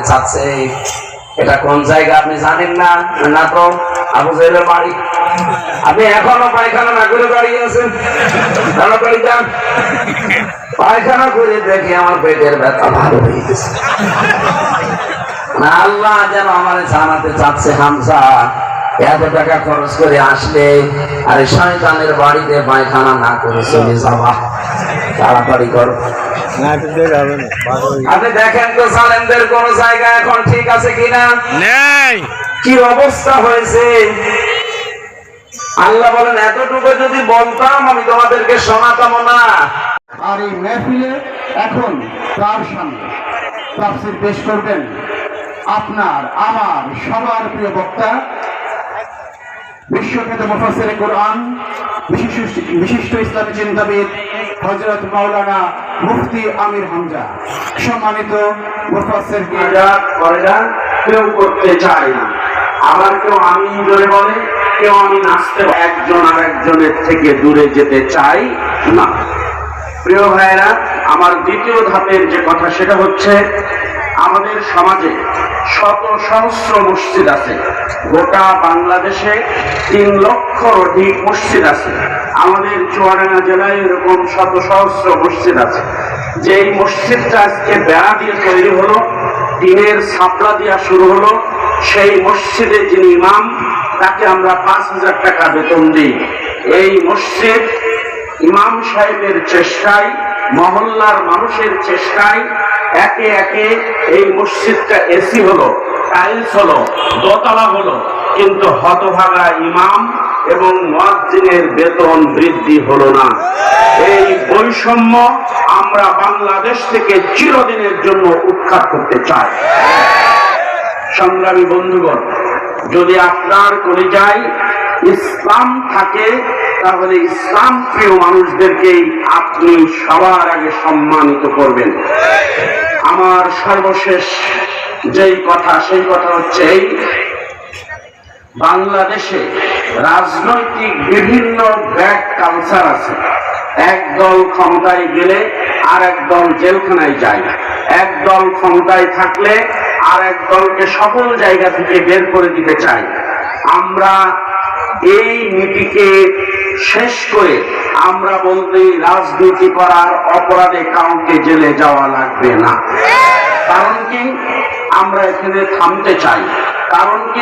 জানাতে চাচ্ছে। এটা কোন জায়গা আপনি জানেন না? না তো আবু জাহেলের বাড়ি। আপনি এখনো পায়খানা না করে দাঁড়িয়ে আছেন? তাড়াতাড়ি যান, পায়খানা করে দেখে আমার পেটের ব্যথা ভালো হয়ে গেছে। না, আল্লাহ যেন আমার জানাতে চাচ্ছে হামজা এত টাকা খরচ করে আসলে আর শয়তানের বাড়িতে পায়খানা না করে চলে যাওয়া। তাড়াতাড়ি করো। আপনি দেখেন তো সালেমদের কোন জায়গা এখন ঠিক আছে কিনা? নেই। কি অবস্থা হয়েছে! আল্লাহ বলেন এতটুকু যদি বলতাম আমি তোমাদেরকে শোনাতাম না। আর এই মেহফিলে এখন তার সামনে তাফসীর পেশ করবেন আপনার আমার সবার প্রিয় বক্তা, বিশ্বখ্যাত মুফাসসিরে কোরআন, বিশিষ্ট ইসলামী চিন্তাবিদ হযরত মাওলানা মুফতি আমির হামজা। সম্মানিত মুফাসসির কেউ করতে চায় না, আবার কেউ আমি জোরে বলে, কেউ আমি নাচতে, একজন আর একজনের থেকে দূরে যেতে চাই না। প্রিয় ভাইয়েরা, আমার দ্বিতীয় ধাপের যে কথা সেটা হচ্ছে আমাদের সমাজে শত সহস্র মসজিদ আছে। গোটা বাংলাদেশে 3 লক্ষর অধিক মসজিদ আছে। আমাদের চুয়াডাঙ্গা জেলায় এরকম শত সহস্র মসজিদ আছে। যেই মসজিদটা আজকে বেড়া দিয়ে তৈরি হলো, টিনের ছাপড়া দিয়া শুরু হলো, সেই মসজিদে যিনি ইমাম তাকে আমরা 5,000 টাকা বেতন দিই। এই মসজিদ ইমাম সাহেবের চেষ্টায়, মহল্লার মানুষের চেষ্টায় একে একে এই মসজিদটা এসি হলো, টাইলস হলো, দোতলা হলো, কিন্তু হতভাগা ইমাম এবং মুয়াজ্জিনের বেতন বৃদ্ধি হলো না। এই বৈষম্য আমরা বাংলাদেশ থেকে চিরদিনের জন্য উৎখাত করতে চাই। সংগ্রামী বন্ধুগণ, যদি আপনার কলিজায় ইসলাম থাকে তাহলে ইসলাম প্রিয় মানুষদেরকেই আপনি সবার আগে সম্মানিত করবেন। আমার সর্বশেষ যেই কথা সেই কথা হচ্ছে এই, বাংলাদেশে রাজনৈতিক বিভিন্ন ব্যাক কালচার আছে। এক দল ক্ষমতায় গেলে আর এক দল জেলখানায় যায়, এক দল ক্ষমতায় থাকলে আর এক দলকে সকল জায়গা থেকে বের করে দিতে চায়। আমরা এই নীতিকে শেষ করে আমরা বলতে রাজনীতি করার অপরাধে কাউকে জেলে যাওয়া লাগবে না। কারণ কি, আমরা এখানে থামতে চাই। কারণ কি,